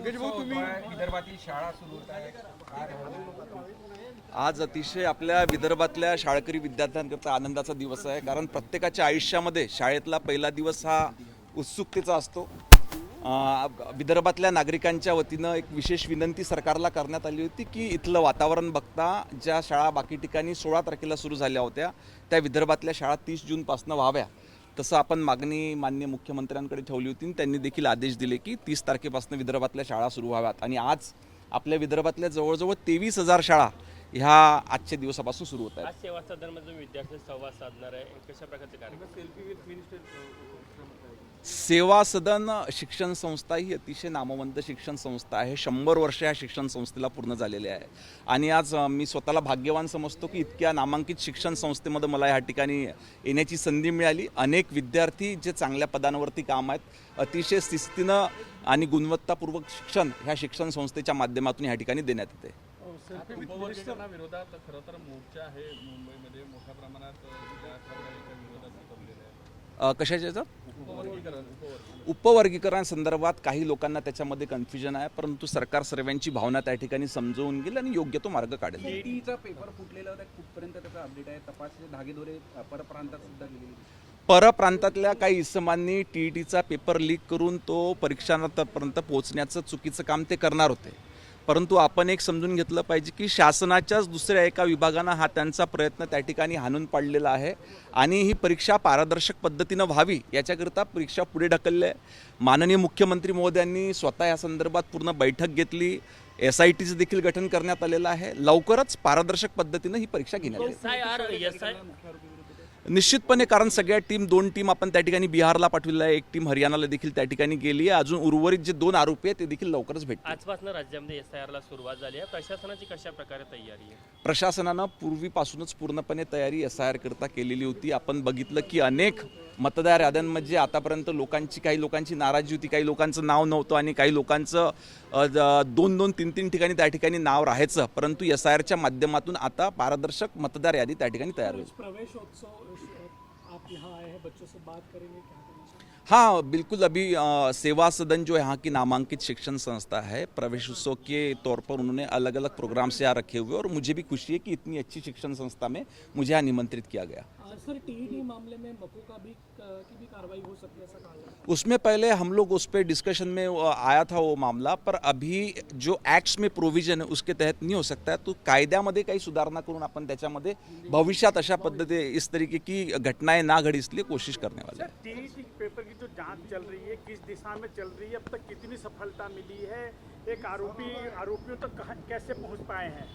पंकज भाऊ तुम्ही विदर्भातील शाळा सुरू होत आहे आज अतिशय आपल्या विदर्भातल्या शाळकरी विद्यार्थ्यांकरता आनंदाचा दिवस आहे, कारण प्रत्येकाच्या आयुष्यामध्ये शाळेतला पहिला दिवस हा उत्सुकतेचा असतो. विदर्भातल्या नागरिकांच्या वतीनं एक विशेष विनंती सरकारला करण्यात आली होती की इथलं वातावरण बघता ज्या शाळा बाकी ठिकाणी 16 तारखेला सुरू झाल्या होत्या त्या विदर्भातल्या शाळा 30 जूनपासून व्हाव्या. तसं आपण मागणी माननीय मुख्यमंत्र्यांकडे ठेवली होती आणि त्यांनी देखील आदेश दिले की 30 तारखेपासून विदर्भातल्या शाळा सुरू व्हाव्यात. आणि आज आपल्या विदर्भातल्या जवळजवळ 23,000 शाळा ह्या आजच्या दिवसापासून सुरू होत आहेत. आज सेवा सदनमध्ये विद्यार्थी संवाद साधणार आहे, कशा प्रकारचे कार्यक्रम? सेवा सदन शिक्षण संस्था ही अतिशय नामवंत शिक्षण संस्था आहे. 100 वर्ष या शिक्षण संस्थेला पूर्ण झालेले आहे आणि आज मी स्वतःला भाग्यवान समजतो की इतक्या नामांकित शिक्षण संस्थेमध्ये मला या ठिकाणी येण्याची संधी मिळाली. अनेक विद्यार्थी जे चांगल्या पदांवरती काम आहेत, अतिशय शिस्तीनं आणि गुणवत्तापूर्वक शिक्षण ह्या शिक्षण संस्थेच्या माध्यमातून या ठिकाणी देण्यात येते. विरोधात खरं तर मोर्चा आहे मुंबईमध्ये मोठ्या प्रमाणात कशाच्या उपवर्गीकरण संदर्भात काही लोकांना त्याच्यामध्ये कन्फ्युजन आहे, परंतु सरकार सर्वांची भावना त्या ठिकाणी समजवून घेईल आणि योग्य तो मार्ग काढेल. टीईचा पेपर फुटलेला होता, कुठपर्यंत त्याचा अपडेट आहे? तपासचे धागेदोरे परप्रांतात सुद्धा गेलेली. परप्रांतातल्या काही इसमांनी टीईटीचा पेपर लीक करून तो परीक्षांपर्यंत पोहोचण्याचं चुकीचं काम ते करणार होते, परंतु आपण एक समजून घेतलं पाहिजे की शासनाच्याच दुसऱ्या एका विभागानं हा त्यांचा प्रयत्न त्या ठिकाणी हाणून पाडलेला आहे आणि ही परीक्षा पारदर्शक पद्धतीनं व्हावी याच्याकरता परीक्षा पुढे ढकलली आहे. माननीय मुख्यमंत्री महोदयांनी स्वतः या संदर्भात पूर्ण बैठक घेतली. SITचं देखील गठन करण्यात आलेलं आहे. लवकरच पारदर्शक पद्धतीनं ही परीक्षा घेण्यात येईल निश्चितपणे, कारण सगळ्या टीम 2 टीम आपण त्या ठिकाणी बिहारला पाठवलेला आहे, एक टीम हरियाणाला देखील त्या ठिकाणी गेली आहे. अजून उर्वरित जे 2 आरोपी आहेत ते देखील लवकरच भेटतील. आजपासून राज्यामध्ये SIR ला सुरुवात झाली आहे, प्रशासनाची कशा प्रकारे तयारी आहे? प्रशासनानं पूर्वीपासूनच पूर्णपणे तयारी SIR करता केलेली होती. आपण बघितलं की अनेक मतदार याद्यांमध्ये आतापर्यंत काही लोकांची नाराजी होती, काही लोकांचं नाव नव्हतं आणि काही लोकांचं 2-2, 3-3 ठिकाणी त्या ठिकाणी नाव राहायचं, परंतु SIRच्या माध्यमातून आता पारदर्शक मतदार यादी त्या ठिकाणी तयार होईल. हाँ बिल्कुल, अभी सेवा सदन जो यहाँ की नामांकित शिक्षण संस्था है, प्रवेश उत्सव के तौर पर उन्होंने अलग अलग प्रोग्राम्स यहाँ रखे हुए और मुझे भी खुशी है कि इतनी अच्छी शिक्षण संस्था में मुझे यहाँ निमंत्रित किया गया. सर, टीईटी मामले में मको की भी कार्रवाई हो सकती है ऐसा कहा है? उसमें पहले हम लोग उस पर डिस्कशन में आया था वो मामला, पर अभी जो एक्ट्स में प्रोविजन है उसके तहत नहीं हो सकता है. तो कायद्यामध्ये काही सुधारणा करून आपण त्याच्यामध्ये भविष्यात अशा पद्धती इस तरीके की घटनाएं ना घड़ी इसलिए कोशिश करने वाले हैं. टीईटी पेपर की जो जांच चल रही है किस दिशा में चल रही है, अब तक कितनी सफलता मिली है, एक आरोपियों तक कैसे पहुंच पाए हैं?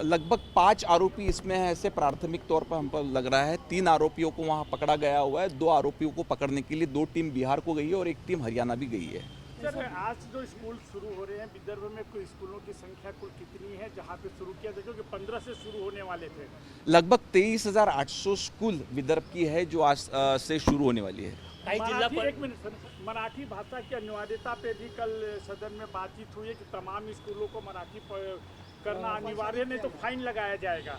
लगभग 5 आरोपी इसमें है, ऐसे प्राथमिक तौर पर हम पर लग रहा है. 3 आरोपियों को वहाँ पकड़ा गया हुआ है. 2 आरोपियों को पकड़ने के लिए 2 टीम बिहार को गई है और 1 टीम हरियाणा भी गई है. सर, आज जो स्कूल शुरू हो रहे हैं विदर्भ में, कोई स्कूलों की संख्या कुल कितनी है जहाँ पे शुरू किया था, क्योंकि 15 से शुरू होने वाले थे? लगभग 23,800 स्कूल विदर्भ की है जो आज से शुरू होने वाली है. मराठी भाषा की अनिवार्यता पे भी कल सदन में बातचीत हुई है कि तमाम स्कूलों को मराठी करना अनिवार्य, नहीं तो फाइन लगाया जाएगा.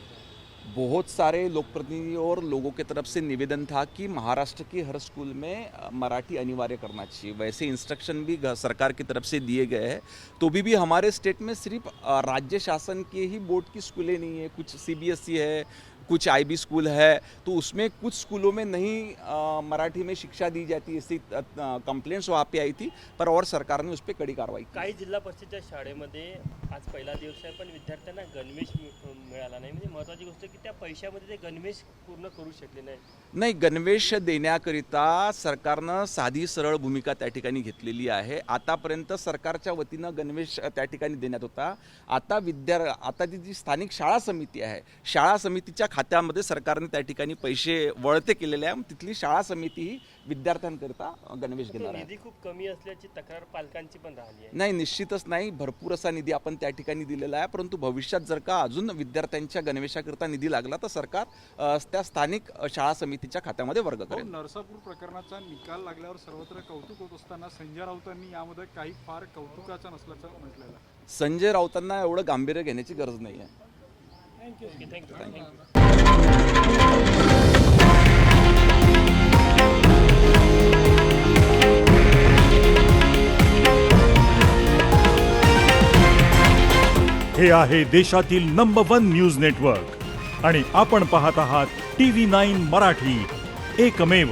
बहुत सारे लोकप्रतिनिधियों और लोगों के तरफ से निवेदन था कि महाराष्ट्र के हर स्कूल में मराठी अनिवार्य करना चाहिए. वैसे इंस्ट्रक्शन भी सरकार की तरफ से दिए गए हैं. तो भी हमारे स्टेट में सिर्फ राज्य शासन के ही बोर्ड की स्कूलें नहीं है, कुछ CBSE है, कुछ IB स्कूल है, तो उसमें कुछ स्कूलों में नहीं मराठी में शिक्षा दी जाती, ऐसी कंप्लेंट्स वहाँ पे आई थी, पर और सरकार ने उस पर कड़ी कार्रवाई की. काही जिल्हा परिषदच्या शाळेमध्ये आज पहिला दिवस आहे पण विद्यार्थ्यांना गणवेश मिळाला नाही, म्हणजे महत्त्वाची गोष्ट की त्या पैशामध्ये ते गणवेश पूर्ण करू शकले नाही. नाही, गणवेश देण्याकरिता सरकारनं साधी सरळ भूमिका त्या ठिकाणी घेतलेली आहे. आतापर्यंत सरकारच्या वतीनं गणवेश त्या ठिकाणी देण्यात होता. आता जी स्थानिक शाळा समिती आहे, शाळा समितीच्या खात्यामध्ये सरकारने त्या ठिकाणी पैसे वळते केलेले आहे. तिथली शाळा समिती ही विद्यार्थ्यांकरिता गणवेश घेणार आहे. निधी खूप कमी असल्याची तक्रार पालकांची पण राहिली आहे. नाही, निश्चितच नाही, भरपूर असा निधी आपण त्या ठिकाणी दिलेला आहे, परंतु भविष्यात जर का अजून विद्यार्थ्यांच्या गणवेशाकरिता निधी लागला तर सरकार त्या स्थानिक शाळा समितीच्या खात्यामध्ये वर्ग करेल. नरसापूर प्रकरणाचा निकाल लागल्यावर सर्वत्र कौतुक होत असताना संजय राऊतांनी यामध्ये काही फार कौतुकाचं नसल्याचं म्हटलेलं आहे. संजय राऊतांना एवढं गांभीर्य घेण्याची गरज नाही आहे. थँक्यू. हे आहे देशातील नंबर 1 न्यूज नेटवर्क आणि आपण पाहत आहात TV9 मराठी, एकमेव.